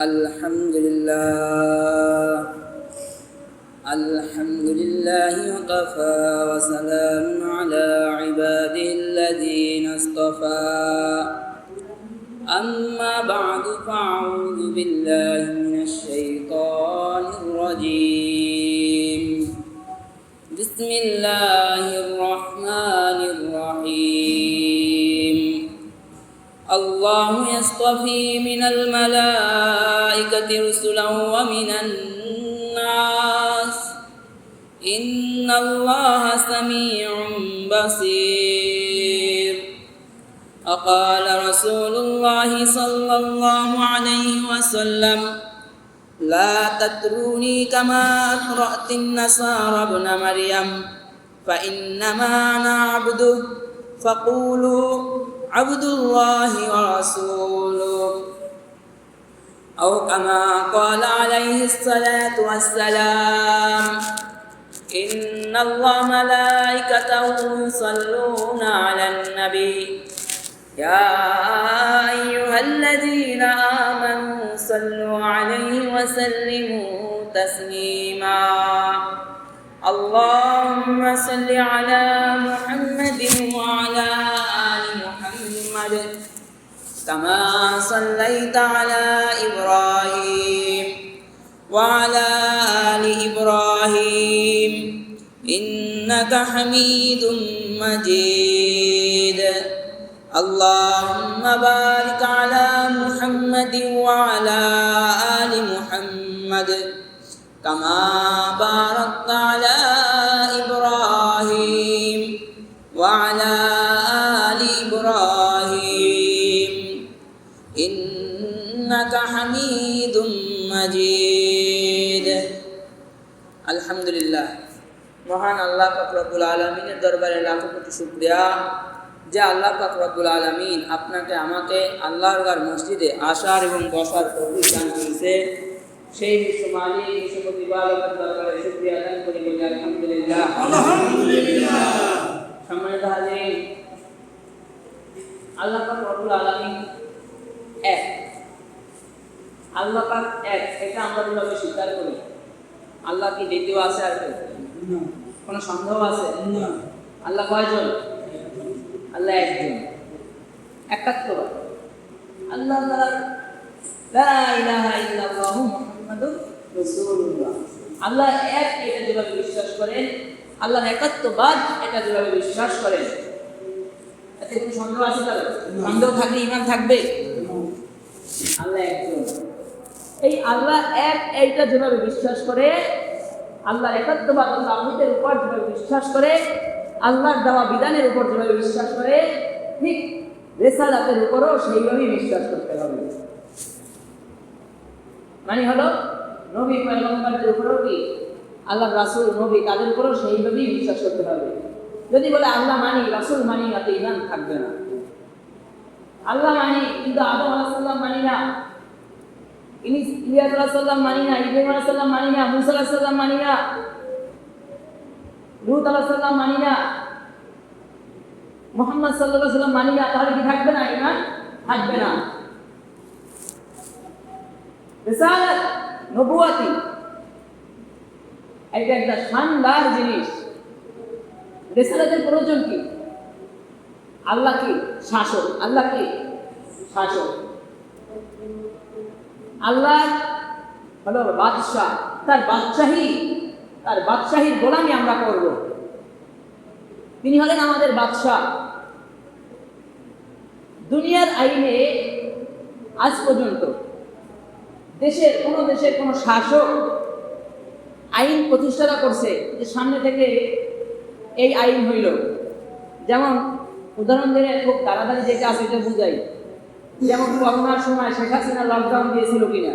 الحمد لله وكفى وسلام على عباده الذين اصطفى أما بعد فأعوذ بالله من الشيطان الرجيم بسم الله الرحمن الرحيم الله يصطفي من الملائكة رسلا ومن الناس إن الله سميع بصير وقال رسول الله صلى الله عليه وسلم لا تطروني كما أطرأت النصارى ابن مريم فإنما أنا عبده فقولوا عبد الله ورسوله أو كما قال عليه الصلاة والسلام إن الله ملائكته يصلون على النبي يا أيها الذين آمنوا صلوا عليه وسلموا تسليما اللهم صل على محمد وعلى آل محمد كما صليت على إبراهيم وعلى آل إبراهيم إنك حميد مجيد اللهم بارك على محمد وعلى آل محمد كما باركت على إبراهيم وعلى آل إبراهيم إنك حميد مجيد الحمد لله মহান আল্লাহ পাক রব্বুল আলামিনের দরবারে লাখো কোটি শুকরিয়া যে আল্লাহ পাক রব্বুল আলামিন আপনাকে আমাকে আল্লাহর ঘর মসজিদে আসার এবং বসার তৌফিক দান করেছে সেই বিশ্ব মালিক বিশ্ব প্রতিপালকের দরবারে শুকরিয়া আদায় করি বলি আলহামদুলিল্লাহ আলহামদুলিল্লাহ। সম্মানিত হাজির, আল্লাহ পাক রব্বুল আলামিন এক, আল্লাহ পাক এক, এটা আমরা কিভাবে স্বীকার করি? আল্লাহ কি দ্বিতীয় আছে? আর কোন সন্দেহ আছে? আল্লাহ কয়জন? আল্লাহ একজন, একাত্মবাদ। আল্লাহ লা ইলাহা ইল্লাল্লাহু মুহাম্মাদুর রাসূলুল্লাহ। আল্লাহ এক, এটা যেভাবে বিশ্বাস করেন, আল্লাহর একাত্মবাদ এটা যেভাবে বিশ্বাস করেন, এতে কোনো সন্দেহ আছে? তাহলে সন্দেহ থাকলে ঈমান থাকবে? আল্লাহ একজন, এই আল্লাহ এক, এইটা যেভাবে বিশ্বাস করে, আল্লাহর একাত্মবাদ তাওহীদের উপর যেভাবে বিশ্বাস করে, আল্লাহর দেওয়া বিধানের উপর যেভাবে বিশ্বাস করে, ঠিক রিসালাতের উপরও সেইভাবেই বিশ্বাস করতে হবে। মানে হলো নবী পয়গম্বরদের উপরও কি আল্লাহর রাসূল নবী তাদের উপরও সেইভাবেই বিশ্বাস করতে হবে। যদি বলে আল্লাহ মানি রাসূল মানি না, তো ঈমান থাকবে না। আল্লাহ মানি কিন্তু আদম আলাইহিস সালাম মানি না, ইলিয়াস আলাইহিস সালাম মানি না, ইব্রাহিম আলাইহিস সালাম মানি না, মুসা আলাইহিস সালাম মানি না, লূত আলাইহিস সালাম মানি না, মুহাম্মদ সাল্লাল্লাহু আলাইহি ওয়াসাল্লাম মানি না, তাহলে কি থাকবে না? ঈমান থাকবে না। রিসালাত নবুয়াতি এটা একটা শানদার জিনিস। রিসালাতের প্রয়োজন কি? আল্লাহ কি শাসক, আল্লাহ কি শাসক, আল্লাহ হলো বাদশাহ, তার বাদশাহীর গোলামি আমরা করব। তিনি হলেন আমাদের বাদশাহ। দুনিয়ার আইনে আজ পর্যন্ত দেশের কোনো শাসক আইন প্রতিষ্ঠা করছে যে সামনে থেকে এই আইন হইল। যেমন উদাহরণ দিলে খুব তাড়াতাড়ি যেটা আছে এটা বুঝাই। যেমন করোনার সময় শেখ হাসিনা লকডাউন দিয়েছিল কিনা,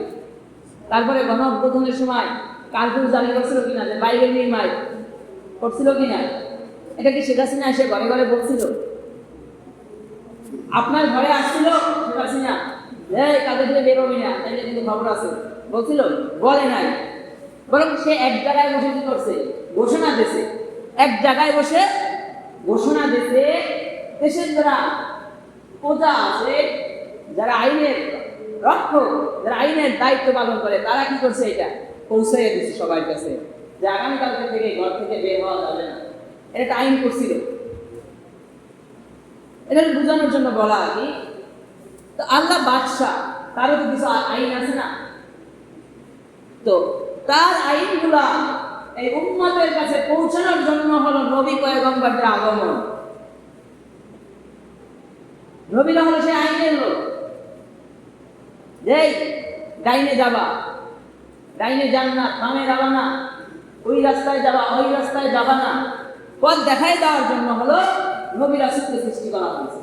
তারপরে গণঅভ্যুত্থানের সময় কারফিউ জারি করছিল কিনা, যে বাইরে নিয়ে মাইক করছিল কিনা, এটা কি শেখ হাসিনা এসে ঘরে ঘরে বলছিল? আপনার ঘরে আসছিল শেখ হাসিনা, কাদের দিয়ে বেরোবি না, এটা কিন্তু খবর আছে, বলছিল? বলে নাই, বরং সে এক জায়গায় বসে কি করছে? ঘোষণা দিয়েছে। এক জায়গায় বসে ঘোষণা দিয়েছে দেশের যারা প্রজা আছে, যারা আইনের রক্ষক, যারা আইনের দায়িত্ব পালন করে, তারা কি করছে? এটা পৌঁছাইয়া দিচ্ছে সবার কাছে যে আগামীকালকে থেকে ঘর থেকে বের হওয়া যাবে না। এটা একটা আইন করছিল, এটা বোঝানোর জন্য বলা আর কি। তো আল্লাহ বাদশাহ, তারও তো কিছু আইন আছে না? তো তার আইনগুলা এই উম্মতের কাছে পৌঁছানোর জন্য হলো নবী পয়গম্বরদের আগমন। নবীরা হলো সেই আইনের লোক। যেই ডাইনে যাবা, ডাইনে জান্নাত, বামে যাবা না, ওই রাস্তায় যাবা, ওই রাস্তায় যাবা না, পথ দেখাই দেওয়ার জন্য হলো নবী রাসূলকে সৃষ্টি করা হয়েছে।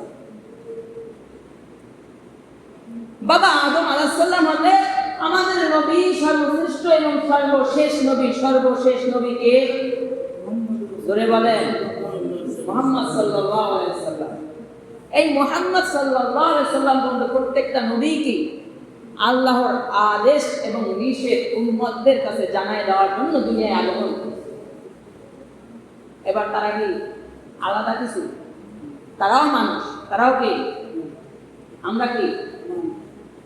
বাবা আদম আলাইহিস সালাম হলে আমাদের নবী সর্বশ্রেষ্ঠ এবং সর্বশেষ নবী। সর্বশেষ নবীকে ধরে বলেন মুহাম্মদ সাল্লাল্লাহু আলাইহি ওয়াসাল্লাম। এই মুহাম্মদ সাল্লাল্লাহু আলাইহি ওয়াসাল্লাম বন্ধু প্রত্যেকটা নবীকে আল্লাহর আদেশ এবং নিষেধ উম্মতদের কাছে জানায় দেওয়ার জন্য দুনিয়ায় আগমন করেছে। এবার তারা কি আলাদা কিছু? তারাও মানুষ, তারাও কি? আমরা কি?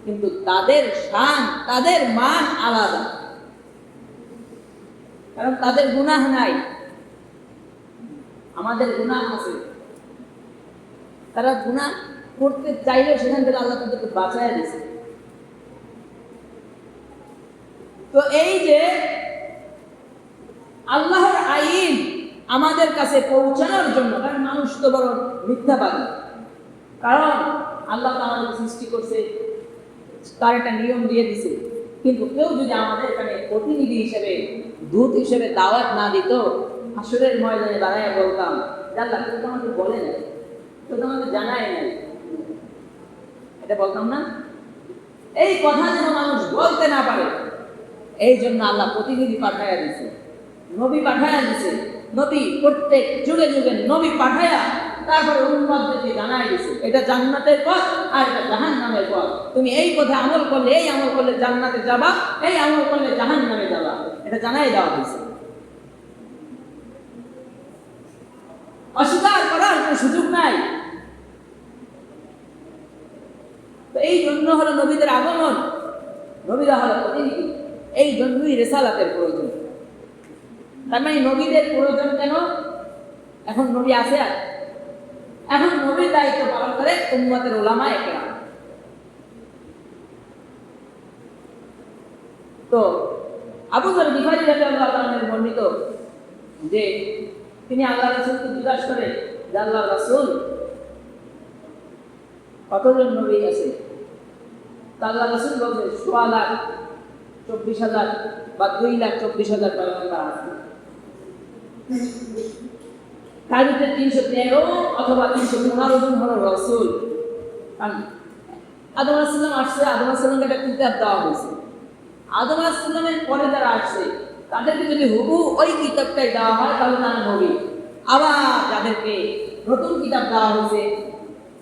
কিন্তু তাদের শান, তাদের মান আলাদা, কারণ তাদের গুনাহ নাই, আমাদের গুনাহ আছে। তারা গুনাহ করতে চাইলেও সেখান থেকে আল্লাহ তাদেরকে বাঁচায় দিয়েছে। তো এই যে আল্লাহর আইন আমাদের কাছে পৌঁছানোর জন্য, কারণ মানুষ তো বড় মিথ্যাবাদী, কারণ আল্লাহ তো আমাদের সৃষ্টি করছে, তার একটা নিয়ম দিয়ে দিছে, কিন্তু কেউ যদি আমাদের এখানে প্রতিনিধি হিসেবে, দূত হিসেবে দাওয়াত না দিত, হাসরের ময়দানে দাঁড়ায় বলতাম আল্লাহ কেউ তো আমাকে বলে নাই, কেউ তো আমাকে জানায় নাই, এটা বলতাম না? এই কথা যেন মানুষ বলতে না পারে, এই জন্য আল্লাহ প্রতিনিধি পাঠাইয়া দিছে, নবী পাঠাইয়া দিছে। নবী প্রত্যেক যুগে যুগে নবী পাঠাইয়া তারপরে উম্মতদেরকে জানাই দিছে এটা জান্নাতের পথ আর এটা জাহান্নামের পথ। তুমি এই পথে আমল করলে, এই আমল করলে জান্নাতে যাবা, এই আমল করলে জাহান্নামে যাবা, এটা জানাই দেওয়া হয়েছে। অস্বীকার করার কোনো সুযোগ নাই। তো এই জন্য হলো নবীদের আগমন, নবীরা হলো প্রতিনিধি, এই জন্যই রিসালাতের প্রয়োজন। তার মানে নবীদের প্রয়োজন কেন? এখন নবী আছে, আর এখন নবীর দায়িত্ব পালন করে উম্মতের উলামায়ে কেরাম। তো আবু যর গিফারী রাদিয়াল্লাহু তাআলা আনহু বর্ণিত যে তিনি আল্লাহ রাসূলকে জিজ্ঞাসা করে যে আল্লাহ রাসূল কতজন নবী আছে? আল্লাহ রাসূল বলছে 1,24,000 বা 2,24,000 পয়গম্বর আছে। তার ভিতরে 313 অথবা 315 জন হলো রাসূল। আদম আলাইহিস সালাম আসছে, আদম আলাইহিস সালামকে একটা কিতাব দেওয়া হয়েছে। আদম আলাইহিস সালামের পরে যারা আসছে তাদেরকে যদি হুবহু ওই কিতাবটাই দেওয়া হয় তাহলে তারা নবী। আবার যাদেরকে নতুন কিতাব দেওয়া হয়েছে,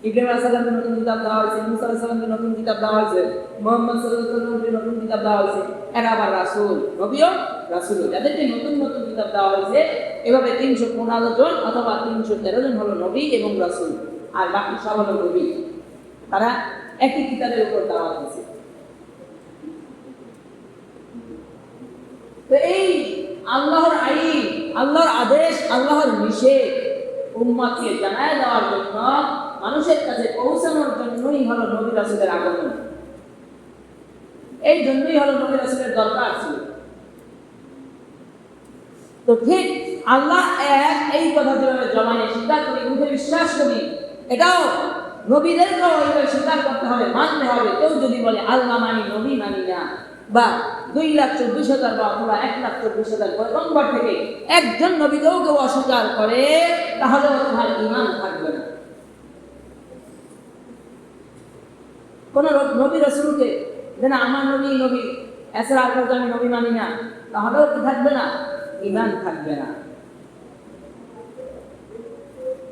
ইব্রাহিম আলাইহিস সালামকে নতুন কিতাব দেওয়া হয়েছে, মুসা আলাইহিস সালামকে নতুন কিতাব দেওয়া হয়েছে, মুহাম্মদ সাল্লাল্লাহু আলাইহি ওয়াসাল্লামকে নতুন কিতাব দেওয়া হয়েছে, এরা আবার রাসূল, নবীও রাসূল। যাদেরকে নতুন নতুন কিতাব দেওয়া হয়েছে এভাবে 315 জন অথবা 313 জন হলো নবী এবং রাসূল, আর বাকি সব হলো নবী। তারা একই কিতাবের উপর দাওয়াত দিয়েছে। তো এই আল্লাহর আইন, আল্লাহর আদেশ, আল্লাহর নিষেধ উম্মতকে জানায় দেওয়ার জন্য, মানুষের কাছে পৌঁছানোর জন্যই হলো নবী রাসূলের আগমন। এই জন্যই হলো নবী রাসূলের দরকার ছিল। তো ঠিক আল্লাহ এক, এই কথা যেভাবে জমানে স্বীকার করি, মুখে বিশ্বাস করি, এটাও নবীদেরকেও এইভাবে স্বীকার করতে হবে, মানতে হবে। কেউ যদি বলে আল্লাহ মানি, নবী মানি না, বা 2,24,000 বা অথবা 1,24,000 পয়গম্বর থেকে একজন নবীকেও কেউ অস্বীকার করে, তাহলে তোমার ঈমান থাকবে না। কোন নবী রাসূলকে যে না আমার নবী নবী, এছাড়া আর কাউকে আমি নবী মানি না, তাহলেও কি থাকবে না? ঈমান থাকবে না।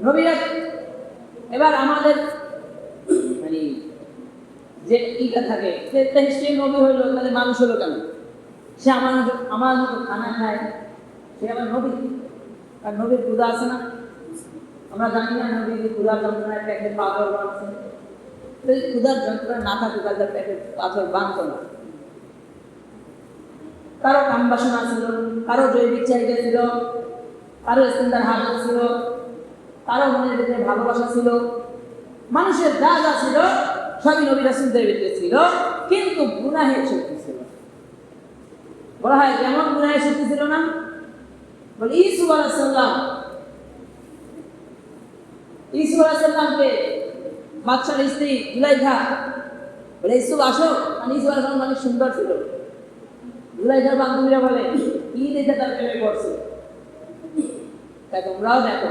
নবীরা এবার আমাদের মানে যে ইটা থাকে, সে নবী হইলো, তাহলে মানুষ হলো কেন? সে আমার মতো খানা খায়, সে আবার নবী। আর নবীর ক্ষুধা আছে না? আমরা জানি না নবীর ক্ষুধার যন্ত্রণায় পেটে পাগল আছে। যদি ক্ষুধার যন্ত্রণা না থাকে তাদের পেটে পাথর বাঁধত না। কারো কাম বাসনা ছিল, কারো জৈবিক চাহিদা ছিল, কারো স্থানদার হাজত ছিল, কারো মনের ভিতরে ভালোবাসা ছিল, মানুষের যা যা ছিল সবই নবী রাসূলদের ভিতরে ছিল, কিন্তু গুনাহের শক্তি ছিল। বলা হয় কেমন গুনাহের শক্তি ছিল না? বলে ইউসুফ আলাইহিস সালামকে বাদশার স্ত্রী জুলাইখা বলে ইউসুফ আসো, মানে ইউসুফ আলাইহিস সালাম অনেক সুন্দর ছিল। জুলাইখার বান্ধবীরা বলে কি দেখে তার প্রেমে পড়ছে, তাই তোমরাও দেখো।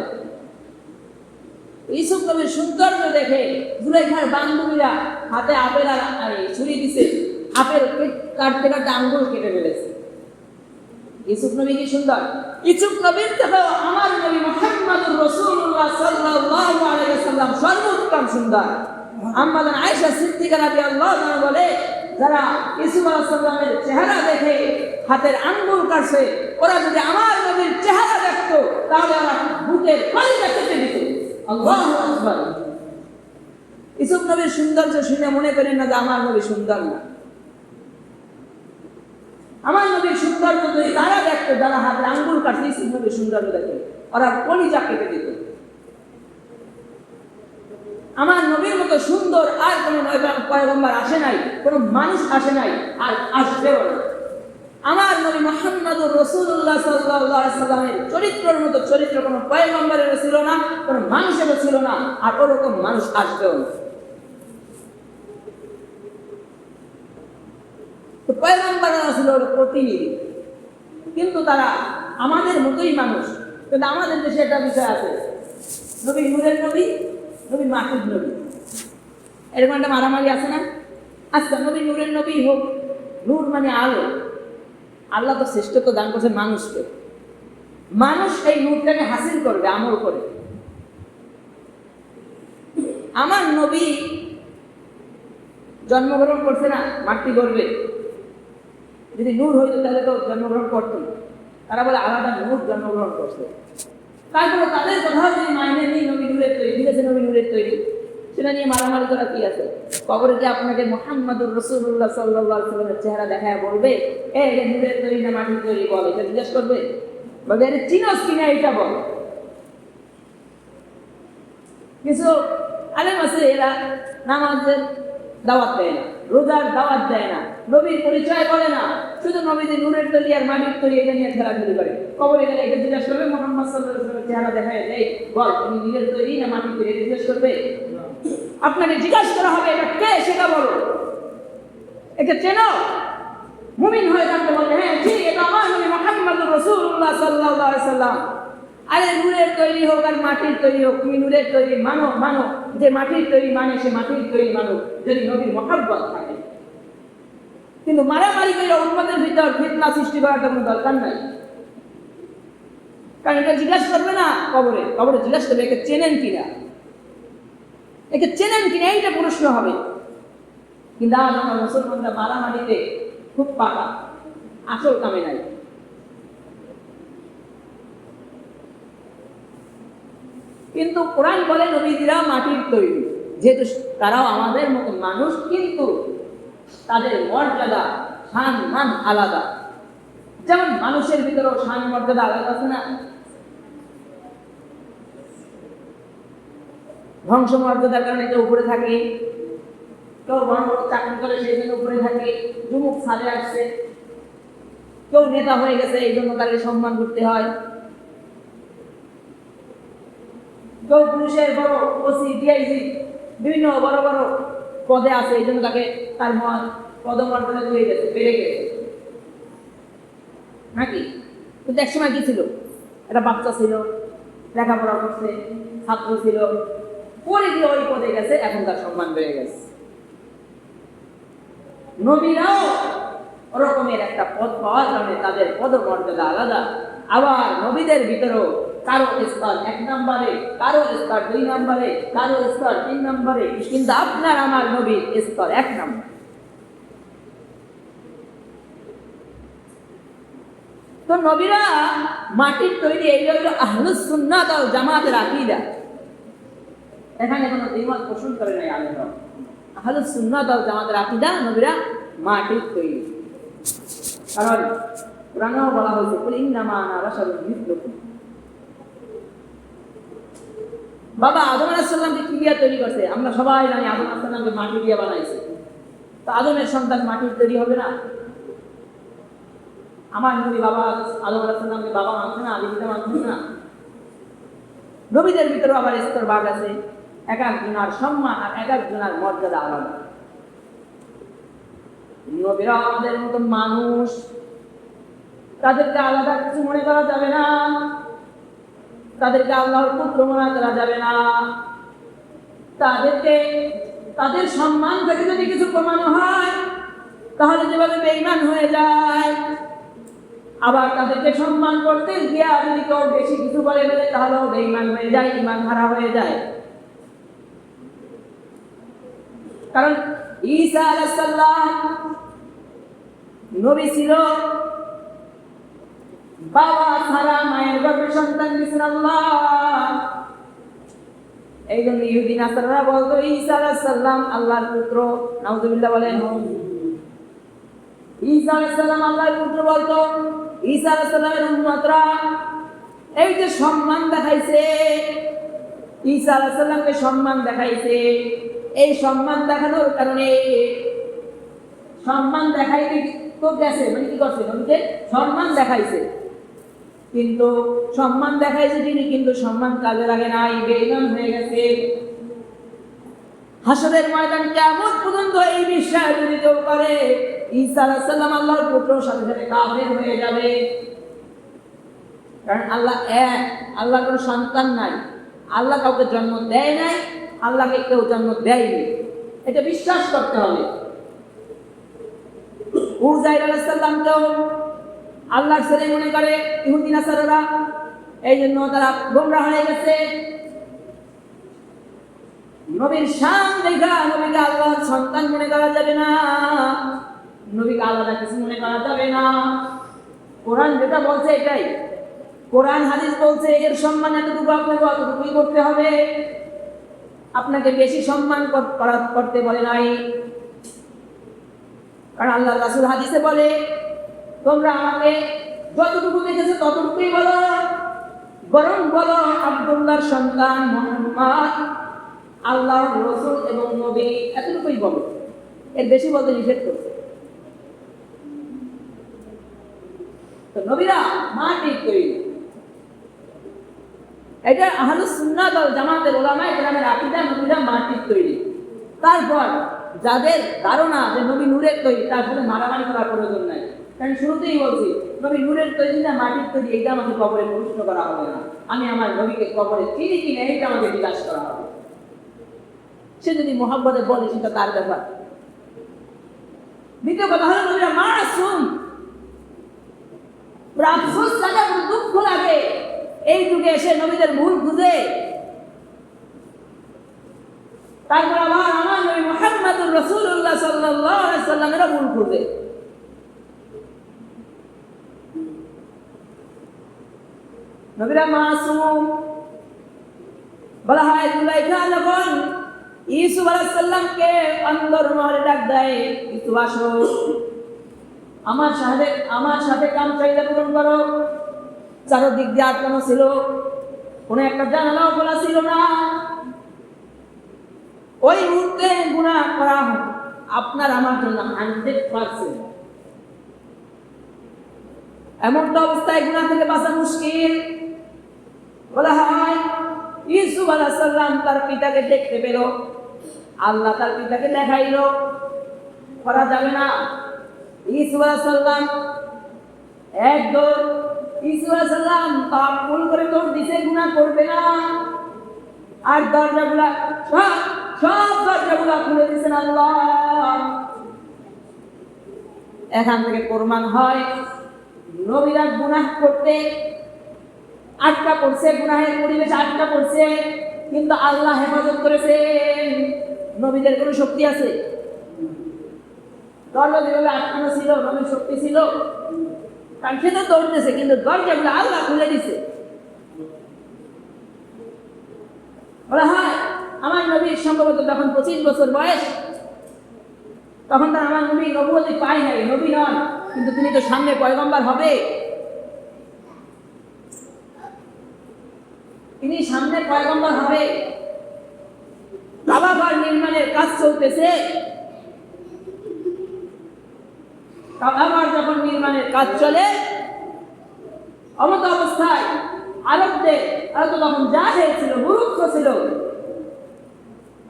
ইউসুফ নবীর সৌন্দর্য দেখে জুলাইখার বান্ধবীরা হাতে আপেল আর ছুরি দিছে, আপেল কাটতে কাটতে আঙ্গুল কেটে ফেলেছে। ইউসুফ নবী কি সুন্দর! ইউসুফ নবীর থেকেও আমার নবী মুহাম্মদুর রাসূলুল্লাহ সাল্লাল্লাহু আলাইহি ওয়াসাল্লাম সর্বোত্তম সুন্দর। আম্মা জান আয়েশা সিদ্দিকা রাদিয়াল্লাহু আনহা বলে, যারা ইউসুফ আলাইহিস সালামের চেহারা দেখে হাতের আঙ্গুল কাটছে, ওরা যদি আমার নবীর চেহারা দেখতো তাহলে ওরা বুকের কলিজা কেটে দিত। আল্লাহু আকবার! ইউসুফ নবীর সৌন্দর্য শুনে মনে করেন না যে আমার নবী সুন্দর না। আমার নবীর সৌন্দর্য যদি তারা দেখতো যারা হাতের আঙ্গুল কাটছে, ইউসুফ নবীর সৌন্দর্য দেখে ওরা কলিজা কেটে দিত। আমার নবীর মতো সুন্দর আর কোনো পয়গম্বর আসে নাই, কোনো মানুষ আসে নাই, আর আসবেও না। আমার নবী মুহাম্মদুর রাসূলুল্লাহ সাল্লাল্লাহু আলাইহি ওয়াসাল্লামের চরিত্রের মতো চরিত্র কোনো পয়গম্বরেরও ছিল না, কোনো মানুষেরও ছিল না, আর ওরকম মানুষ আসবেও না। তো পয়গম্বররা ছিল প্রতিনিধি, কিন্তু তারা আমাদের মতোই মানুষ। কিন্তু আমাদের দেশে একটা বিষয় আছে, নবী নূরের নবী, নবী মাটির নবী, এরকম একটা মারামারি আছে না? আচ্ছা, নবী নূরের নবী হোক, নূর মানে আলো। আল্লাহ তো শ্রেষ্ঠত্ব দান করছে মানুষকে, মানুষ এই নূরটাকে হাসিল করবে আমল করে। আমার নবী জন্মগ্রহণ করছে না, মাটি গড়বে। যদি নূর হইতো তাহলে তো জন্মগ্রহণ করতো না। তারা বলে আলাদা নূর জন্মগ্রহণ করছে। তারপরে তাদের কথা যদি মাইনে নিয়ে নবী নূরের তৈরি, ঠিক আছে নবী নূরের তৈরি, সেটা নিয়ে মারামারি করা কি আছে? কবরে কি আপনাকে মুহাম্মদুর রাসূলুল্লাহ সাল্লাল্লাহু আলাইহি ওয়াসাল্লামের চেহারা দেখায় বলবে এটা নূরের তৈরি না মাটির তৈরি, বল, এটা জিজ্ঞেস করবে? বলবে এটা চিনস কিনা এটা বল। কিছু আলেম আছে এরা নামাজের দাওয়াত দেয় না, রোজার দাওয়াত দেয় না, নবীর পরিচয় বলে না, শুধু নবীদের নূরের তৈরি আর মাটির তৈরি এটা নিয়ে খেলাধুলি করে। কবরে গেলে এটা জিজ্ঞেস করবে মুহাম্মদ সাল্লাল্লাহু আলাইহি ওয়াসাল্লামের চেহারা দেখায় দেয় বল তুমি নূরের তৈরি না মাটির তৈরি, এটা জিজ্ঞেস করবে? আপনাকে জিজ্ঞাসা করা হবে এটা কে সেটা বলো, একে চেনো? মুমিন হয়ে থাকতে বলবে হ্যাঁ ঠিক, এটা আমার নবী মুহাম্মদুর রাসূলুল্লাহ সাল্লাল্লাহু আলাইহি ওয়াসাল্লাম। আরে নূরের তৈরি হোক আর মাটির তৈরি হোক, তুমি নূরের তৈরি মানো, মানো। যে মাটির তৈরি মানে সে মাটির তৈরি মানো, যদি নবীর মহব্বত থাকে। কিন্তু মারামারি করে উম্মতের ভিতর ফিতনা সৃষ্টি করাটা কোনো দরকার নাই। কারণ এটা জিজ্ঞাসা করবে না কবরে, কবরে জিজ্ঞাসা করবে একে চেনেন কিনা, একে চেনেন কিনা, এইটা প্রশ্ন হবে। কিন্তু আজ আমরা মুসলমানরা মারামারিতে খুব পাকা, আসল কামে নাই। কিন্তু কোরআন বলে নবীরা মাটির তৈরি, যেহেতু তারাও আমাদের মতো মানুষ, কিন্তু তাদের মর্যাদা শান মান আলাদা। যেমন মানুষের ভিতরেও শান মর্যাদা আলাদা আছে না? ধ্বংস মর্যাদার কারণে কেউ উপরে থাকে, কেউ বড় বড় চাকরি করে সেই জন্য উপরে থাকে, যুবক সালে আসছে, কেউ নেতা হয়ে গেছে এই জন্য তাকে সম্মান করতে হয়, কেউ পুলিশের বড় ওসি ডিআইজি বিভিন্ন বড় বড় পদে আছে এই জন্য তাকে তার পদমর্যাদা হয়ে গেছে, বেড়ে গেছে নাকি? কিন্তু একসময় কি ছিল, একটা বাচ্চা ছিল, লেখাপড়া করছে, ছাত্র ছিল, পরে গিয়ে ওই পদে গেছে, এখন তার সম্মান বেড়ে গেছে। নবীরাও ওরকমের একটা পদ পাওয়ার কারণে তাদের পদমর্যাদা আলাদা। আবার নবীদের ভিতরেও কারো স্তর 1 নম্বরে, কারো স্তর 2 নম্বরে, কারো স্তর 3 নম্বরে, কিন্তু আপনার আমার নবীর স্তর 1 নম্বর। তো নবীরা মাটির তৈরি, এইটা হলো আহলুস সুন্নাত ওয়াল জামাতের আকীদা। এখানে কোনো দ্বিমত পোষণ করে নাই আলেমরা। আহলুস সুন্নাত ওয়াল জামাতের আকীদা নবীরা মাটির তৈরি। কারণ কোরআনেও বলা হয়েছে কুল ইন্নামা আনা বাশারুম মিসলুকুম। বাবা আদম আলাইহিস সালামকে কি দিয়ে তৈরি করছে? আমরা সবাই জানি আদম আলাইহিস সালামকে মাটি দিয়ে বানাইছে। তো আদমের সন্তান মাটির তৈরি হবে না? আমার নবী বাবা আদম আলাইহিস সালামকে বাবা মানছে না, আদি পিতা মানছে না? নবীদের ভিতরে আবার স্তর ভাগ আছে, এক একজনের সম্মান আর এক একজনের মর্যাদা আলাদা। নবীরা আমাদের মতো মানুষ, তাদেরকে আলাদা কিছু মনে করা যাবে না, তাদেরকে আল্লাহর পুত্র মনে করা যাবে না, তাদেরকে তাদের সম্মান থেকে যদি কিছু কমানো হয় তাহলে যেভাবে বেঈমান হয়ে যায়, আবার তাদেরকে সম্মান করতে গিয়ে যদি কেউ বেশি কিছু বলে ফেলে তাহলেও বেঈমান হয়ে যায়, ঈমান হারা হয়ে যায়। কারণ ঈসা আলাইহিস সালাম নবী ছিল, বাবা ছাড়া মায়ের গর্ভে সন্তান দিয়েছেন আল্লাহ। এই জন্য ইহুদি নাসারারা বলতো ঈসা আলাইহিস সালাম আল্লাহর পুত্র। নাউযুবিল্লাহ বলেন। ঈসা আলাইহিস সালাম আল্লাহর পুত্র বলতো। ঈসা আলাইহিস সালামের উম্মতরা এই যে সম্মান দেখাইছে, ঈসা আলাইহিস সালামকে সম্মান দেখাইছে, এই সম্মান দেখানোর কারণে সম্মান দেখাইতে তো গেছে, মানে কি করছে? নবীকে সম্মান দেখাইছে, কিন্তু সম্মান দেখাইছে তিনি, কিন্তু সম্মান কাজে লাগে নাই, বেঈমান হয়ে গেছে। হাসরের ময়দান কিয়ামত পর্যন্ত এই বিশ্বাস যদি কেউ করে ঈসা আলাইহিস সালাম আল্লাহর পুত্র, সাথে সাথে কাফের হয়ে যাবে। কারণ আল্লাহ এক, আল্লাহর কোনো সন্তান নাই, আল্লাহ কাউকে জন্ম দেয় নাই, আল্লাহকে কেউ জন্ম দেয়নি, এটা বিশ্বাস করতে হবে। উযাইর আলাইহিস সালামকেও আল্লাহর ছেলে মনে করে ইহুদি নাসারারা, এই জন্য তারা গোমরাহ হয়ে গেছে। নবীর শান দেখা নবীকে আল্লাহর সন্তান মনে করা যাবে না, নবীকে আলাদা কিছু মনে করা যাবে না। কোরআন যেটা বলছে এটাই, কোরআন হাদিস বলছে এর সম্মান এতটুকু আপনাকে অতটুকুই করতে হবে, আপনাকে বেশি সম্মান করতে বলে নাই। কারণ আল্লাহ রাসূল হাদিসে বলে তোমরা আমাকে যতটুকু দেখেছো ততটুকুই বলো, বরং বলো আব্দুল্লাহর সন্তান মুহাম্মদ আল্লাহর রাসূল এবং নবী, এতটুকুই বলো, এর বেশি বলতে নিষেধ করছে। তো নবীরা মাটির তৈরি, এটা আহলুস সুন্নাত ওয়াল জামাতের উলামায়ে কেরামের আকীদা, নবীরা মাটির তৈরি। তারপর যাদের ধারণা যে নবী নূরের তৈরি, তারপরে মারামারি করার প্রয়োজন নাই। কারণ শুরুতেই বলছি নবী নূরের তৈরি না মাটির তৈরি, এইটা আমাকে কবরে প্রশ্ন করা হবে না। আমি আমার নবীকে কবরে চিনি কিনা এইটা আমাকে জিজ্ঞাসা করা হবে। সে যদি মুহাব্বতে বলে সেটা তার ব্যাপার। দ্বিতীয় কথা হলো নবীরা মাসুম। আফসোস লাগে, দুঃখ লাগে এই যুগে এসে নবীদের ভুল খুঁজে, তারপর আমার নবী মুহাম্মদুর রাসূলুল্লাহ সাল্লাল্লাহু আলাইহি সাল্লামের ভুল খুঁজে। নবীরা মাসুম। বলা হয় জুলাইখা যখন ইউসুফ আলাইহিস সালামকে অন্দর মহলে ডাক দেয়, ইউসুফ আসো, আমার সাথে কাম চাইলে পূরণ করো। চারদিক দিয়ে আটকানো ছিল, কোনো একটা জানালাও খোলা ছিল না। ওই মুহূর্তে গুনাহ করা আপনার আমার জন্য 100%। এমনটা অবস্থায় গুনাহ থেকে বাঁচা মুশকিল। বলা হয় ইউসুফ আলাইহিস সালাম তার পিতাকে দেখতে পেল, আল্লাহ তার পিতাকে দেখাইল, করা যাবে না। ইউসুফ আলাইহিস সালাম একদম ইউসুফ আলাইহিস সালাম তাওয়াক্কুল করে দৌড় দিছে, গুনাহ করবে না। আর দরজাগুলা সব দরজাগুলা খুলে দিয়েছেন আল্লাহ। এখান থেকে প্রমাণ হয় নবীরা গুনাহ করতে আটকা পড়ছে, গুনাহের পরিবেশ আটকা পড়ছে, কিন্তু আল্লাহ হেফাজত করেছেন। নবীদের কোনো শক্তি আছে? দরজা যেভাবে আটকানো ছিল, নবীর শক্তি ছিল? কারণ সে তো দৌড়তেছে, কিন্তু দরজাগুলো আল্লাহ খুলে দিছে। বলা হয় আমার নবীর সম্ভবত যখন 25 বছর বয়স, তখন তার আমার নবী নবুয়তি পায় নাই, নবী নন, কিন্তু তিনি তো সামনে পয়গম্বর হবে, তিনি সামনে পয়গম্বর হবে। কাবা ঘর নির্মাণের কাজ চলতেছে, কাবা ঘর যখন নির্মাণের কাজ চলে, অমত অবস্থায় আরবদের, তারা তো তখন জাহেল ছিল, মূর্খ ছিল,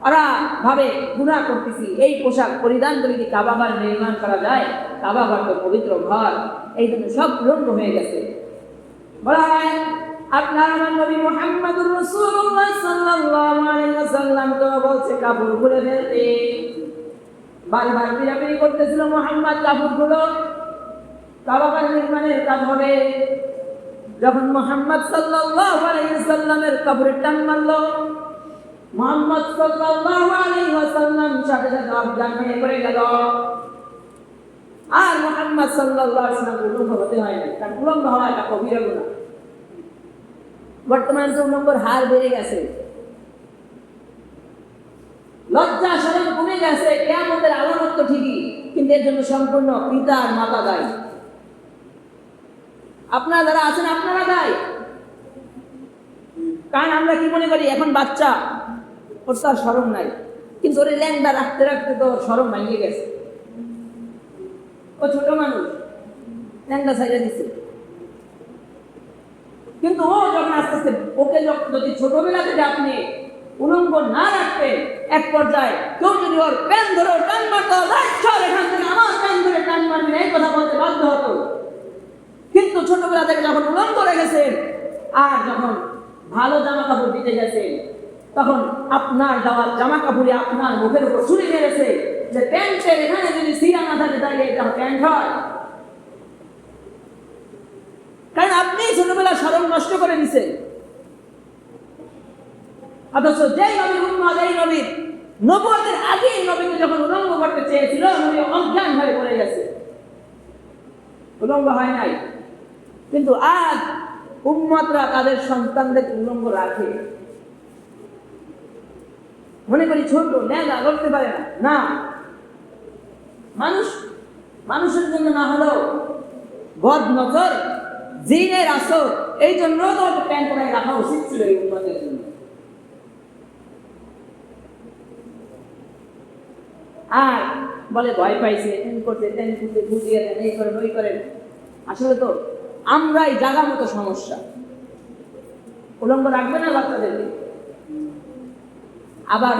ওরা ভাবে গুনাহ করতেছি, এই পোশাক পরিধান করে কি কাবা ঘর নির্মাণ করা যায়? কাবা ঘর তো পবিত্র ঘর, এই জন্য সব উলঙ্গ হয়ে গেছে। বলা হয় আপনার আমার নবী মুহাম্মদুর রাসূলুল্লাহ সাল্লাল্লাহু আলাইহি ওয়াসাল্লাম তো বলছে কাপড় খুলে ফেলতে, বারবার বিড়াবিড়ি করতেছিল মুহাম্মদ কাপড় খুলো, কাবা ঘর নির্মাণের কাজ হবে। যখন মুহাম্মদ সাল্লাল্লাহু আলাইহি ওয়াসাল্লামের কাপড়ে টান মারলো, মুহাম্মদ সাল্লাল্লাহু আলাইহি ওয়াসাল্লাম সাথে সাথে অজ্ঞান হয়ে পড়ে গেল। আর মুহাম্মদ সাল্লাল্লাহু আলাইহি ওয়াসাল্লাম উলঙ্গ হতে হয় না, কারণ উলঙ্গ হওয়া একটা কবিরা গুনাহ। বর্তমানে যে উলঙ্গর হার বেড়ে গেছে, লজ্জা শরম কমে গেছে, কিয়ামতের আলামত তো ঠিকই, কিন্তু এর জন্য সম্পূর্ণ পিতা আর মাতা দায়ী। আপনারা যারা আছেন আপনারা দায়ী। কারণ আমরা কি মনে করি, এখন বাচ্চা, ওর তো আর শরম নাই, কিন্তু ওর ল্যাংদা রাখতে রাখতে তো শরম ভেঙে গেছে। ও ছোট মানুষ, ল্যাংদা ছাইড়া দিচ্ছে, কিন্তু ও যখন আস্তে আস্তে, ওকে যদি ছোটবেলা থেকে আপনি উলঙ্গ না রাখতেন, এক পর্যায়ে কেউ যদি ওর প্যান ধরে টান মারতো, এখান থেকে আমার প্যান ধরে টান মারবি না, এই কথা বলতে বাধ্য হতো। কিন্তু ছোটবেলা থেকে যখন উলঙ্গ রেখেছেন, আর যখন ভালো জামা কাপড় দিতে গেছেন, তখন আপনার দেওয়ার জামা কাপড়ে আপনার মুখের উপর ছুরি মেরেছে যে প্যান্টের এখানে যদি সিরা না থাকে তাহলে এটা প্যান্ট হয়। কারণ আপনি ছোটবেলা শরম নষ্ট করে দিচ্ছেন। অথচ যেই নবীর উম্মত, এই নবীর নবুয়তের আগেই নবীকে যখন উলঙ্গ করতে চেয়েছিল, নবী অজ্ঞান হয়ে পড়ে গেছে, উলঙ্গ হয় নাই। কিন্তু আজ উম্মতরা তাদের সন্তানদের উলঙ্গ রাখে, মনে করি ছোট, ন্যাযা করতে পারে না। না, মানুষের জন্য না হলেও বদ নজর, জিনের আসর, এই জন্য তো প্যান্ট পরে রাখা উচিত ছিল এই উম্মতের জন্য। আর বলে ভয় পাইছে, করতে বুঝিয়ে দেন, এই করেন ওই করেন। আসলে তো আমরাই জায়গা মতো সমস্যা। উলঙ্গ রাখবে না বাচ্চাদেরকে, আবার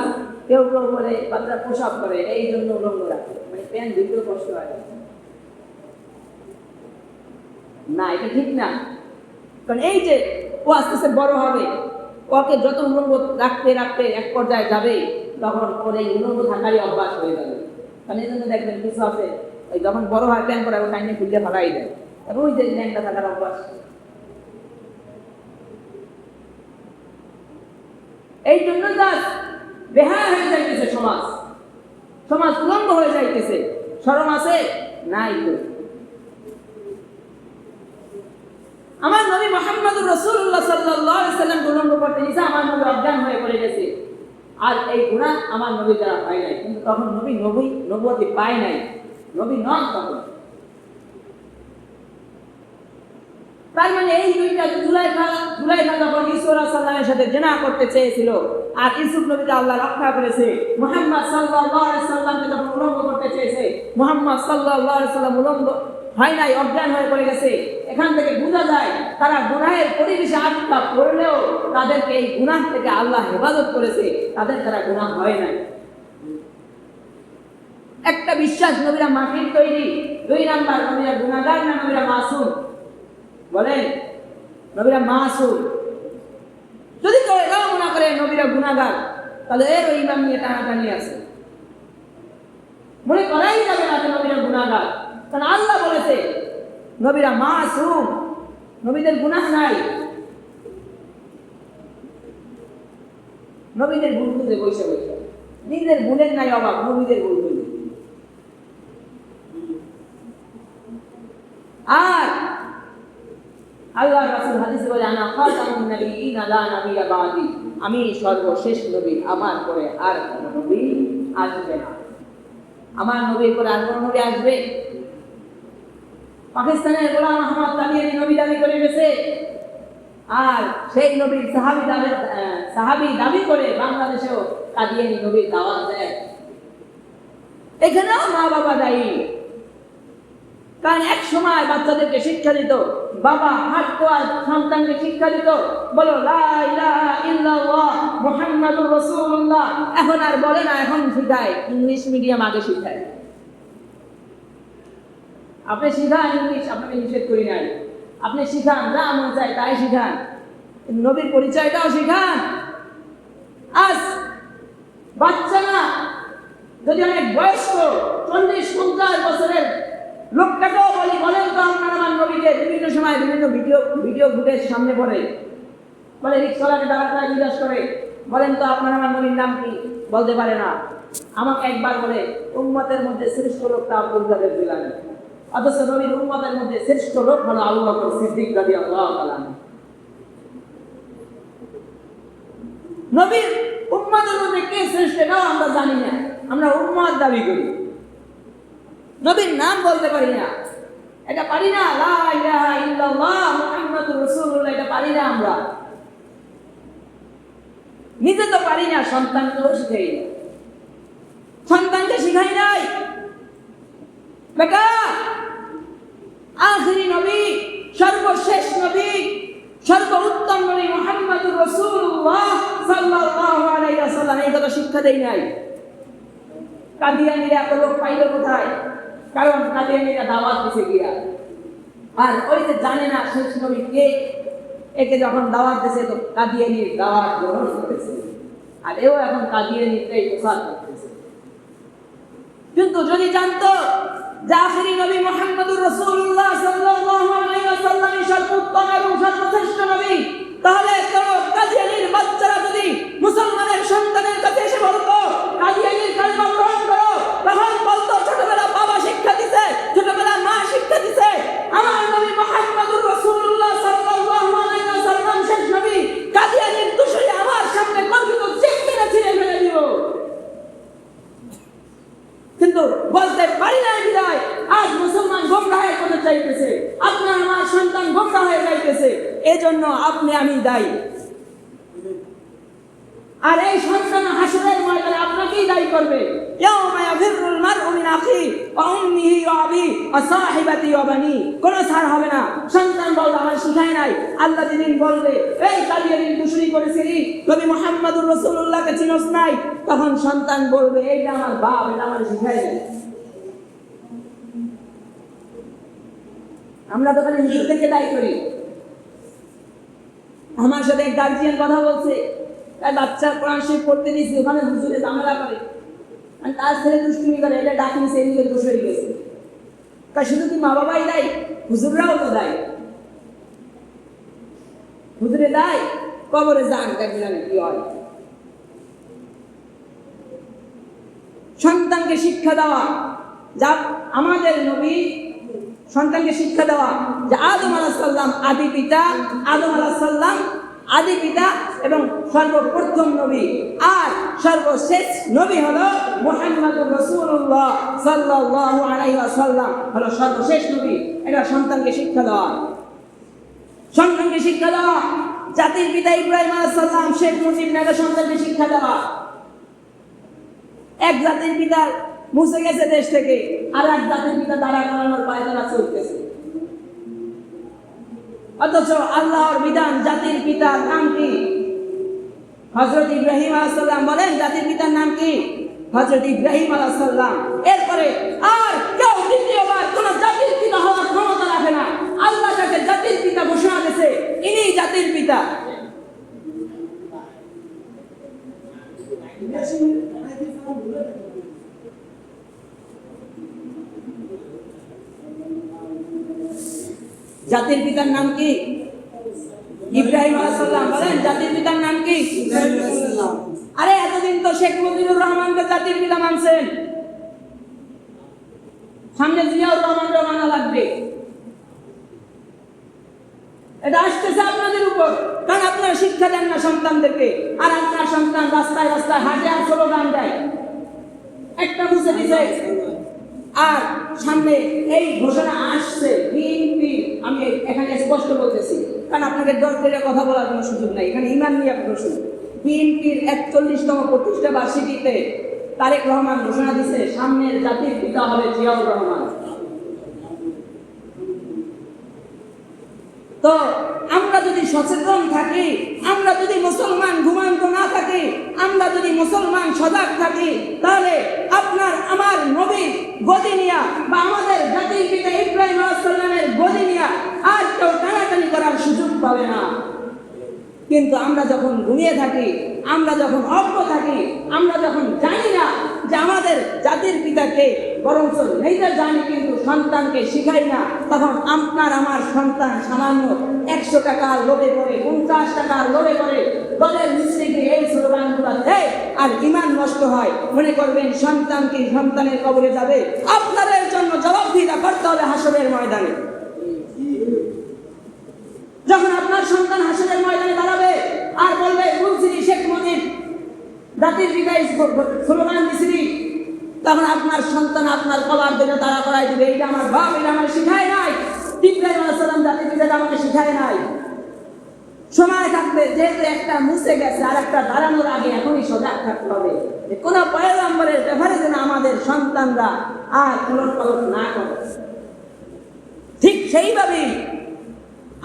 কেউ কেউ বলে বাচ্চা প্রসাব করে, এই জন্য উলঙ্গ রাখে, মানে প্যান্ট দিতেও কষ্ট হয় না, এটা ঠিক না। কারণ এই যে ও আস্তে আস্তে বড় হবে, ওকে যত উলঙ্গ রাখতে রাখতে এক পর্যায়ে যাবে, তখন ওর এই উলঙ্গ থাকারই অভ্যাস হয়ে যাবে। কারণ এই জন্য দেখবেন কিছু আছে, ওই যখন বড় হয় প্যান্ট পরে টাইনে খুললে ফালাই দেয়, ওই যে ল্যাংটা থাকার অভ্যাস। এই জন্য বেহায়া হয়ে যাইতেছে সমাজ, সমাজ উলঙ্গ হয়ে যাইতেছে। শরম আছে নাই তো। আমার নবী মুহাম্মদুর রাসূলুল্লাহ সাল্লাল্লাহু আলাইহি ওয়াসাল্লাম উলঙ্গ করতে গেছে, আমার নবী অজ্ঞান হয়ে পড়ে গেছে। আর এই গুনাহ আমার নবী দ্বারা হয় নাই, কিন্তু তখন নবুয়তি পায় নাই, নবী নন তখন। তার মানে এই দুইটা, জুলাইখা যখন ইউসুফ আলাইহিস সালামের সাথে জিনা করতে চেয়েছিল, আর ইউসুফ নবীকে আল্লাহ রক্ষা করেছে। মুহাম্মদ সাল্লাল্লাহু আলাইহি সাল্লামকে যখন উলঙ্গ করতে চেয়েছে, মুহাম্মদ সাল্লাল্লাহু আলাইহি সাল্লাম উলঙ্গ হয় নাই, অজ্ঞান হয়ে পড়ে গেছে। এখান থেকে বোঝা যায় তারা গুনাহের পরিবেশে আটকা পড়লেও তাদেরকে এই গুনাহ থেকে আল্লাহ হেফাজত করেছে, তাদের দ্বারা গুনাহ হয় নাই। একটা বিশ্বাস, নবীরা মাটির তৈরি। 2 নাম্বার, নবীরা গুনাহগার না নবীরা মাসুম? বলেন, নবীরা মাসুম। যদি কেউ এটাও মনে করে নবীরা গুনাহগার, তাহলে এর ওই ইমাম নিয়ে টানাটানি আছে। মনে করাই যাবে না নবীরা গুনাহগার, কারণ আল্লাহ বলেছে নবীরা মাসুম, নবীদের গুনাহ নাই। নবীদের ভুল বুঝে বসে বসে, নিজের ভুলের নাই অভাব, নবীদের ভুল বুঝে। আর আল্লাহ রাসূল হাদিসে বলে, আনা খাতামুন নবিয়্যিন লা নবিয়্যা বাদি, আমি সর্বশেষ নবী, আমার পরে আর কোনো নবী আসবে না। আমার নবীর পরে আর কোন নবী আসবে? পাকিস্তানের গোলাম আহমদ কাদিয়ানী নবী দাবি করে গেছে, আর সেই নবীর সাহাবী দাবি করে বাংলাদেশেও কাদিয়ানী নবীর দাওয়াত দেয়। এখানেও মা বাবা দায়ী, কারণ এক সময় বাচ্চাদেরকে শিক্ষা দিত, বাবা হাঁটতো আর সন্তানকে শিক্ষা দিত, বলো লা ইলাহা ইল্লাল্লাহ মুহাম্মাদুর রাসূলুল্লাহ। এখন আর বলে না, এখন শিখায় ইংলিশ মিডিয়াম, আগে শিখায়। আপনি শিখান ইংলিশ, আপনাকে নিষেধ করি নাই, আপনি শিখান, যা মন চায় তাই শিখান, নবীর পরিচয়টাও শিখান। আজ বাচ্চা না, যদি অনেক বয়স্ক 40-50 বছরের লোকটাকেও বলি, বলেন তো আপনার আমার নবীকে, বিভিন্ন সময় বিভিন্ন ভিডিও ফুটেজ সামনে পড়ে, বলে রিক্সাওয়ালাকে দাঁড়ায় জিজ্ঞাসা করে, বলেন তো আপনার আমার নবীর নাম কি? বলতে পারে না। আমাকে একবার বলে উম্মতের মধ্যে শ্রেষ্ঠ লোকটা আব্দুল কাদের জিলানী, অথচ নবীর উম্মতের মধ্যে শ্রেষ্ঠ লোক হলো আবু বকর সিদ্দিক রাদিয়াল্লাহু তাআলা। নবীর উম্মতের মধ্যে কে শ্রেষ্ঠ এটাও আমরা জানি না, আমরা উম্মত দাবি করি, নবীর নাম বলতে পারি না, এটা পারি না। লা ইলাহা ইল্লাল্লাহ মুহাম্মাদুর রাসূলুল্লাহ, এটা পারি না আমরা, নিজে তো পারি না, সন্তানকেও শিখাই না, সন্তানকে শিখাই নাই। বেটা, আখিরি নবী, সর্বশেষ নবী, সর্বোত্তম নবী মুহাম্মাদুর রাসূলুল্লাহ সাল্লাল্লাহু আলাইহি ওয়াসাল্লাম এই কথা শিক্ষা দেই নাই। কাদিয়ানীরা এত লোক পাইল কোথায়? কারণ কাদিয়ানীরা দাওয়াত দিতে গিয়া, আর ওই যে জানে না শেষ নবী কে, একে যখন দাওয়াত দিয়েছে তো কাদিয়ানীর দাওয়াত গ্রহণ করেছে, আর এও এখন কাদিয়ানীরটাই প্রচার করতেছে। কিন্তু যদি জানতো যে আখিরি নবী মুহাম্মাদুর রাসূলুল্লাহ সাল্লাল্লাহু আলাইহি ওয়াসাল্লাম সর্বোত্তম এবং সর্বশ্রেষ্ঠ নবী, তাহলে কাদিয়ানীর বাচ্চারা যদি মুসলমানের সন্তানের কাছে এসে বলতো কাদিয়ানীর কালেমা গ্রহণ করো, তখন বলতো ছোটবেলা বাবা শিক্ষা দিছে, ছোটবেলা মা শিক্ষা দিছে, আমার নবী মুহাম্মাদুর রাসূলুল্লাহ সাল্লাল্লাহু আলাইহি ওয়াসাল্লাম শেষ নবী, কাদিয়ানীর দুশরি আমার সামনে গর্বিত চেষ্টা ছিঁড়ে ফেলে দিব। কিন্তু বলতে পারি না বিদায় আজ মুসলমান গোমরাহের পথে চাইতেছে, আপনার আমার সন্তান গোমরাহ হয়ে যাইতেছে, এজন্য আপনি আমি দায়ী। আর এই সন্তান হাসরের ময়দানে আপনাকেই দায়ী করবে। ইয়াউমা ইয়াফিরুল মারউ মিন আখিহি ওয়া উম্মিহি ওয়া আবিহি ওয়া সাহিবাতিহি ওয়া বানিহি, কোনো ছাড় হবে না। সন্তান বলবে আমার শিখায় নাই, আল্লাহ যেদিন বলবে এই কাদিয়ানীর দুশরি করেছিলি, নবী মুহাম্মাদুর রাসূলুল্লাহকে চিনস নাই, তখন সন্তান বলবে এইটা আমার বাপ, এটা আমার শিখায় নাই। আমরা তো খালি নিজেদেরকে দায়ী করি। আমার সাথে এক গার্জিয়ান কথা বলছে, তার বাচ্চা কোরআন শরীফ পড়তে দিয়েছি, ওখানে হুজুরে ঝামেলা করে, তার ছেলে দুষ্টুমি করে, এটা ডাক নিছে, এদিকে দোষ হয়ে গেছে। তাই শুধু কি মা বাবাই দায়ী? হুজুররাও তো দায়ী। হুজুরে দায়, কবরে যান, দেখলেন কি হয়। সন্তানকে শিক্ষা দেওয়া, যা আমাদের নবী সন্তানকে শিক্ষা দেওয়া যে আদম আলাইহিস সালাম আদি পিতা, আদম আলাইহিস সালাম আদি পিতা এবং সর্বপ্রথম নবী, আর সর্বশেষ নবী হলো মুহাম্মাদুর রাসূলুল্লাহ সাল্লাল্লাহু আলাইহি ওয়াসাল্লাম হলো সর্বশেষ নবী। এটা সন্তানকে শিক্ষা দেওয়া, সন্তানকে শিক্ষা দেওয়া। জাতির পিতা ইব্রাহিম আলাইহিস সালাম, শেখ মুজিব নামে সন্তানকে শিক্ষা দেওয়া। এক জাতির পিতা মুছে গেছে দেশ থেকে, আর এক জাতির পিতা দাঁড়া করানোর পায়ে তারা চলতেছে, অথচ আল্লাহর বিধান জাতির পিতার নাম কি? হযরত ইব্রাহিম আলাইহিস সালাম। বলেন জাতির পিতার নাম কি? হযরত ইব্রাহিম আলাইহিস সালাম। এরপরে আর কেউ দ্বিতীয়বার কোন জাতির পিতা হওয়ার ক্ষমতা রাখে না। আল্লাহ তাকে জাতির পিতা ঘোষণা দিয়েছে, ইনি জাতির পিতা। জাতির পিতার নাম কি? ইব্রাহিম আলাইহিস সালাম। বলেন জাতির পিতার নাম কি? ইব্রাহিম আলাইহিস সালাম। আরে এতদিন তো শেখ মুজিবুর রহমানকে জাতির পিতা মানছেন, সামনে জিয়াউর রহমানকে মানা লাগবে। এটা আসতেছে আপনাদের উপর, কারণ আপনারা শিক্ষা দেন না সন্তানদেরকে, আর আপনার সন্তান রাস্তায় রাস্তায় হাঁটে আর স্লোগান দেয়। একটা মুছে দিছে। আর সামনে এই ঘোষণা আসছে বিএনপি, আমি এখানে স্পষ্ট বলতেছি কারণ আপনাদের দল থেকে কথা বলার কোনো সুযোগ নাই, এখানে ইমান নিয়ে প্রশ্ন। বিএনপির 41তম প্রতিষ্ঠা বার্ষিকীতে তারেক রহমান ঘোষণা দিছে সামনের জাতির পিতা হবে জিয়াউর রহমান। তো আমরা যদি সচেতন থাকি, আমরা যদি মুসলমান ঘুমান্ত না থাকি, আমরা যদি মুসলমান সজাগ থাকি, তাহলে আপনার আমার নবীর গদি নিয়া বা আমাদের জাতির পিতা ইব্রাহিম আলাইহিস সালামের গদি নিয়া আর কেউ টানাটানি করার সুযোগ পাবে না। কিন্তু আমরা যখন ঘুমিয়ে থাকি, আমরা যখন অজ্ঞ থাকি, আমরা যখন জানি না যে আমাদের জাতির পিতাকে, বরঞ্চ নিজে জানি কিন্তু সন্তানকে শিখাই না, তখন আপনার আমার সন্তান সামান্য 100 টাকার লোভে পড়ে, 50 টাকার লোভে পড়ে দলের মিস্ত্রিকে এই স্লোগানগুলো দেয় আর ইমান নষ্ট হয়। মনে করবেন সন্তান কি সন্তানের কবরে যাবে? আপনাদের জন্য জবাবদিহিতা করতে হবে হাসরের ময়দানে। যখন আপনার সন্তান হাসরের ময়দানে দাঁড়াবে আর বলবে বুঝছিলি শেখ মুজিব জাতির পিতা স্লোগান দিছিলি, তখন আপনার সন্তান আপনার কলার দিকে তাড়া করাই দিবে, এটা আমার বাপ, এটা আমার শিখায় নাই, ইব্রাহিম আলাইহিস সালাম জাতির পিতা আমাকে শিখায় নাই। সময় থাকতে যেহেতু একটা মুছে গেছে আর একটা দাঁড়ানোর আগে এখনই সজাগ থাকতে হবে যে কোন পয়গম্বরের ব্যাপারে যেন আমাদের সন্তানরা আর উলটপালট না করে। ঠিক সেইভাবেই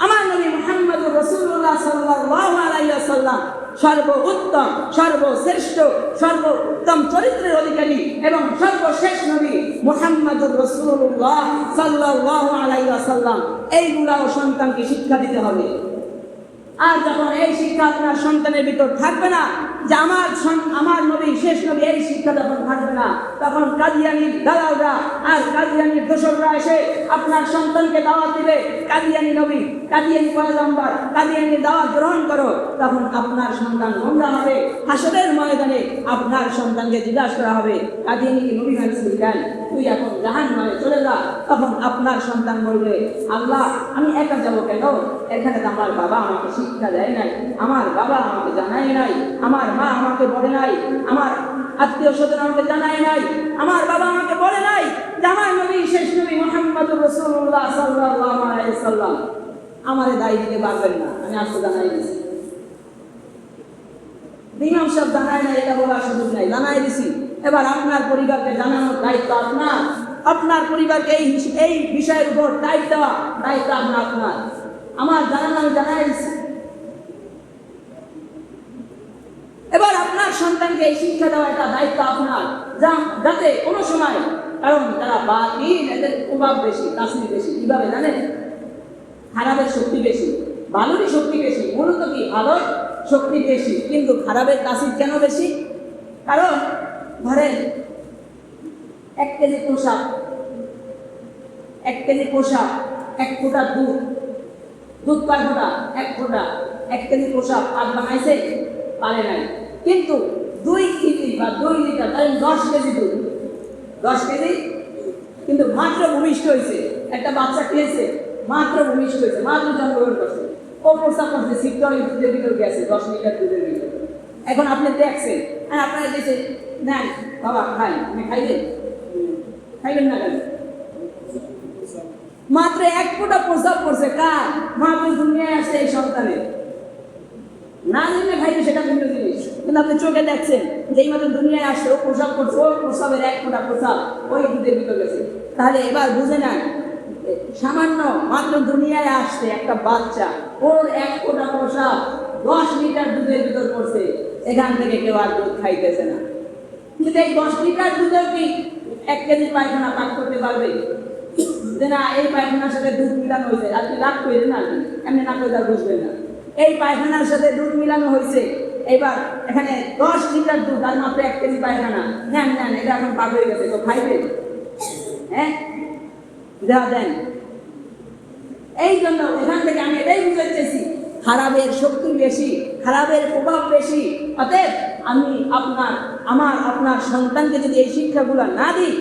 আমার নবী মুহাম্মদুর রাসূলুল্লাহ সাল্লাল্লাহু আলাইহি ওয়াসাল্লাম সর্বোত্তম, সর্বশ্রেষ্ঠ, সর্বোত্তম চরিত্রের অধিকারী এবং সর্বশেষ নবী মুহাম্মদুর রাসূলুল্লাহ সাল্লাল্লাহু আলাইহি ওয়াসাল্লাম। এইগুলাও সন্তানকে শিক্ষা দিতে হবে। আর যখন এই শিক্ষা আপনার সন্তানের ভিতর থাকবে না যে আমার নবী শেষ নবী, এই শিক্ষা যখন থাকবে না, তখন কাদিয়ানির দালালরা আর কাদিয়ানির দোসররা এসে আপনার সন্তানকে দাওয়াত দিবে কাদিয়ানি নবী, কাদিয়ানি পয়গম্বর, কাদিয়ানির দাওয়াত গ্রহণ করো, তখন আপনার সন্তান গোমরা হবে। হাসরের ময়দানে আপনার সন্তানকে জিজ্ঞাসা করা হবে কাদিয়ানি কি নবী হয়েছিল কেন, তুই এখন জাহান্নামে চলে যা। তখন আপনার সন্তান বলবে আল্লাহ আমি একা যাবো কেন, এখানে তো আমার বাবা আমাকে শিক্ষা দেয় নাই, আমার বাবা আমাকে জানায় নাই, আমার মা আমাকে বলে নাই, আমার আত্মীয় স্বজন আমাকে জানায় নাই, আমার বাবা আমাকে বলে নাই যে আমার নবী শেষ নবী মুহাম্মদুর রাসূলুল্লাহ সাল্লাল্লাহু আলাইহি ওয়াসাল্লাম আমারে দায়ী দিতে পারবেন না, আমি আজকে জানাই দিছি। ইমাম সাহেব জানায় না এটা বলার সুযোগ নাই, জানাই দিছি। এবার আপনার পরিবারকে জানানোর দায়িত্ব আপনার, আপনার পরিবারকে এই বিষয়ের উপর দায়িত্ব আপনার। আমার জানানো আমি জানাই দিছি। এবার আপনার সন্তানকে এই শিক্ষা দেওয়া একটা দায়িত্ব আপনার, যাতে কোনো সময়, কারণ তারা বাতিল, এদের প্রভাব বেশি, তাসির বেশি। কিভাবে জানেন? খারাপের শক্তি বেশি, ভালোরই শক্তি বেশি। মূলত কি ভালোর শক্তি বেশি, কিন্তু খারাপের তাসির কেন বেশি? কারণ ধরেন 1 কেজি পোশাক, 1 কেজি পোশাক, 1 ফোঁটা দুধ কয় ফোঁটা? 1 ফোঁটা। 1 কেজি পোশাক আজ বানাইছে পারে নাই, কিন্তু 2 কেজি বা 2 লিটার, ধরেন 10 কেজি দুধ, 10 কেজি, কিন্তু মাত্র ভূমিষ্ঠ হয়েছে। একটা বাচ্চা খেয়েছে, মাত্র ভূমিষ্ঠ হয়েছে, মাত্র জন্মগ্রহণ করছে, ও প্রস্তাব করছে সিদ্ধ দুধের ভিতর গেছে 10 লিটার দুধের ভিতর। এখন আপনি দেখছেন আর আপনারা দিয়েছে নেন বাবা খাই, আপনি খাইবেন না কেন? মাত্র 1 ফোঁটা প্রস্তাব করছে কার? মাত্র দুনিয়ায় আসছে এই সন্তানের। না জেনে খাইবে সেটা ভিন্ন জিনিস, কিন্তু আপনি চোখে দেখছেন যে এই মাত্র দুনিয়ায় আসছে, ও প্রস্রাব করছে, ওর প্রস্রাবের 1 ফোঁটা প্রস্রাব ওই দুধের ভিতর গেছে। তাহলে এবার বুঝে নেন, সামান্য মাত্র দুনিয়ায় আসছে একটা বাচ্চা, ওর 1 ফোঁটা প্রস্রাব 10 লিটার দুধের ভিতর পড়ছে, এখান থেকে কেউ আর দুধ খাইতেছে না। কিন্তু এই 10 লিটার দুধেও কি 1 কেজি পায়খানা পাক করতে পারবে? যে না এই পায়খানার সাথে দুধ মিলানো হয়েছে, আপনি রাগ করেন না, এমনি না করে বুঝবেন না। এই পায়খানার সাথে দুধ মিলানো হয়েছে, এবার এখানে 10 লিটার দুধ আর মাত্র 1 কেজি পায়খানা, নেন এটা এখন পাক হয়ে গেছে, তো খাইবে? হ্যাঁ, দেওয়া দেন। এই জন্য এখান থেকে আমি এটাই বুঝাইতেছি, খারাপের শক্তি বেশি, খারাপের প্রভাব বেশি। অতএব আমি আপনার সন্তানকে যদি এই শিক্ষাগুলো না দিই,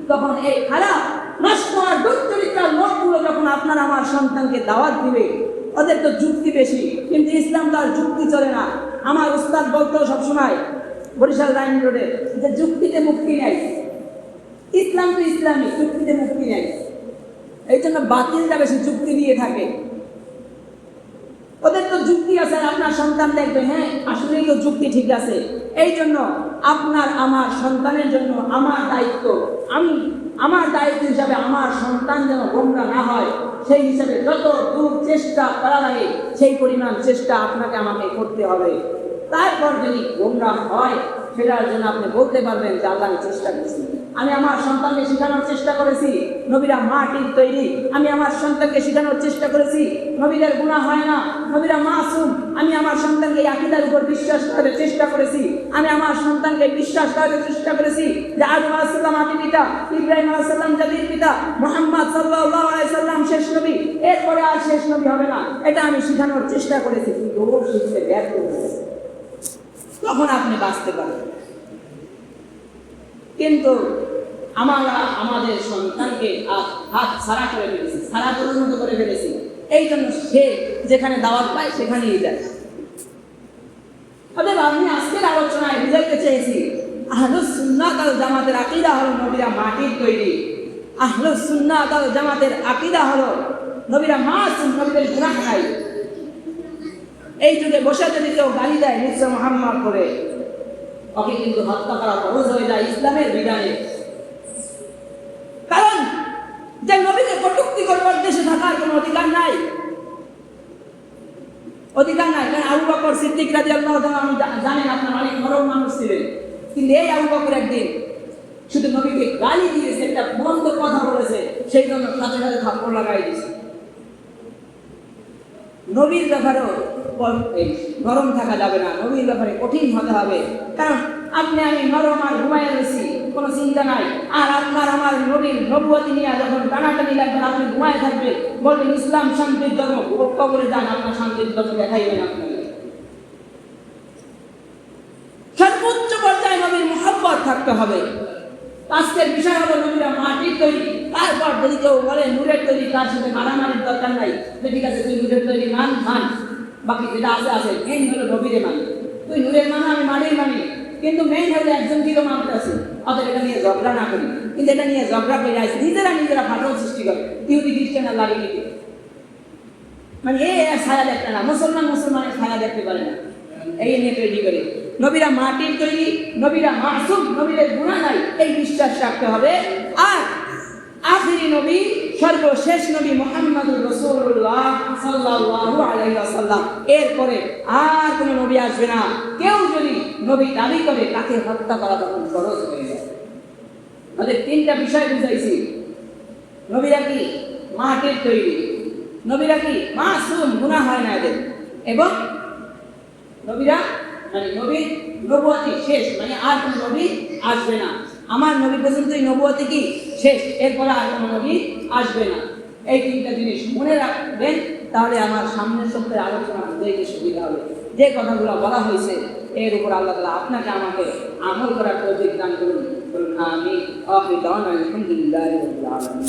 তখন এই খারাপ নষ্ট আর দুশ্চরিত্রার লোকগুলো যখন আপনার আমার সন্তানকে দাওয়াত দিবে, ওদের তো যুক্তি বেশি, কিন্তু ইসলাম তো আর যুক্তি চলে না। আমার উস্তাদ বলতো সবসময় বরিশাল লাইন রোডে যে যুক্তিতে মুক্তি নেই, ইসলাম তো ইসলামী, চুক্তিতে মুক্তি নেই। এই জন্য বাতিলটা বেশি যুক্তি দিয়ে থাকে। ওদের তো যুক্তি আছে, আপনার সন্তান দেখবে হ্যাঁ আসলেই তো যুক্তি ঠিক আছে। এই জন্য আপনার আমার সন্তানের জন্য আমার দায়িত্ব, আমার দায়িত্ব হিসাবে আমার সন্তান যেন গোমরা না হয়, সেই হিসাবে যত দূর চেষ্টা করা লাগে সেই পরিমাণ চেষ্টা আপনাকে আমাকে করতে হবে। তারপর যদি গোমরা হয় সেটার জন্য আপনি বলতে পারবেন যে আল্লাহ আমি চেষ্টা করছি, আমি আমার সন্তানকে শেখানোর চেষ্টা করেছি নবীরা মাটির তৈরি, আমি আমার সন্তানকে শেখানোর চেষ্টা করেছি নবীদের গুনাহ হয় না, নবীরা মাসুম, আমি আমার সন্তানকে আকীদার উপর বিশ্বাস করার চেষ্টা করেছি, আমি আমার সন্তানকে বিশ্বাস করার চেষ্টা করেছি যে আদম আলাইহিস সালাম আদি পিতা, ইব্রাহিম আলাইহিস সালাম জাতির পিতা, মুহাম্মদ সাল্লাল্লাহু আলাইহি সাল্লাম শেষ নবী, এরপরে আর শেষ নবী হবে না, এটা আমি শেখানোর চেষ্টা করেছি, কিন্তু ও শিখতে ব্যর্থ হয়েছে। তখন আপনি বাঁচতে পারেন। কিন্তু আমরা আমাদের সন্তানকে হাত ছাড়া করে ফেলেছি, ছাড়া পরিণত করে ফেলেছি। এই জন্য সে যেখানে দাওয়াত পায় সেখানেই যায়। অতএব আমি আজকের আলোচনায় বুঝাইতে চেয়েছি আহলুস সুন্নাত ওয়াল জামাতের আকীদা হলো নবীরা মাটির তৈরি। আহলুস সুন্নাত ওয়াল জামাতের আকীদা হলো নবীরা মাসুম, নবীদের গুনাহ নাই। এই যুগে বসে যদি কেউ গালি দেয় মুসা মুহাম্মদ করে, ওকে কিন্তু হত্যা করা ফরজ হয়ে যায় ইসলামের বিধানে। কারণ যে নবীকে কটূক্তি করবার দেশে থাকার কোনো অধিকার নাই, অধিকার নাই। কারণ আবু বকর সিদ্দিক রাদিয়াল্লাহু তাআলা, আমি জানেন আপনার অনেক নরম মানুষ ছিলেন, কিন্তু এই আবু বকর একদিন শুধু নবীকে গালি দিয়েছে, একটা মন্দ কথা বলেছে, সেই জন্য সাথে সাথে থাপ্পড় লাগাই দিয়েছে। নবীর ব্যাপারেও নরম থাকা যাবে না, নবীর ব্যাপারে কঠিন হতে হবে। কারণ আপনি আমি নরম আর ঘুমায় রয়েছি, কোনো চিন্তা নাই। আর আপনার আমার নবীর নবুয়তি নিয়ে যখন টানাটানি লাগবেন, আপনি ঘুমায় থাকবেন, বলবেন ইসলাম শান্তির ধর্ম, কবরে যান, আপনার শান্তির ধর্ম দেখাইবেন। আপনাকে সর্বোচ্চ পর্যায়ে নবীর মুহাব্বত থাকতে হবে। আজকের বিষয় হলো নবীরা মাটির তৈরি। তারপর যদি কেউ বলে নূরের তৈরি, তার সাথে মারামারির দরকার নাই, ঠিক আছে তুই নূরের তৈরি মান, বাকি যেটা আছে আছে। মেইন হলো নবীরে মানি, তুই নূরের মানো আমি মাটির মানি, কিন্তু মেইন হলো একজন দিকে মানতে আছে। অতএব এটা নিয়ে ঝগড়া না করি। কিন্তু এটা নিয়ে ঝগড়া করে আসে, নিজেরা ফাটল সৃষ্টি করে, ইহুদি খ্রিস্টান আর লাগিয়ে দিতে। মানে ছায়া দেখতে না, মুসলমানের ছায়া দেখতে পারে না, এই নিয়ে তৈরি করে। নবীরা মাটির তৈরি, নবীরা মাসুম, নবীদের গুনাহ নাই, এই বিশ্বাস রাখতে হবে। আর আখিরি নবী, সর্বশেষ নবী মুহাম্মদুর রাসূলুল্লাহ সাল্লাল্লাহু আলাইহি ওয়াসাল্লাম, এরপরে আর কোনো নবী আসবে না। কেউ যদি নবী দাবি করে তাকে হত্যা করা তখন ফরজ হয়ে যায়। আমাদের তিনটা বিষয় বুঝাইছি। নবীরা কি মাটির তৈরি, নবীরা কি মাসুম, গুনাহ হয় না এদের, এবং নবীরা মানে নবীর নবুয়তি শেষ, মানে আর কোনো নবী আসবে না। আমার নবী পর্যন্তই নবুয়তি কি শেষ, এরপরে আর কোনো নবী আসবে না। এই তিনটা জিনিস মনে রাখবেন, তাহলে আমার সামনের সপ্তাহে আলোচনা বুঝতে সুবিধা হবে। যে কথাগুলো বলা হয়েছে এর উপর আল্লাহ তাআলা আপনাকে আমাকে আমল করার তৌফিক দান করুন। আমি আলহামদুলিল্লাহি রাব্বিল আলামিন।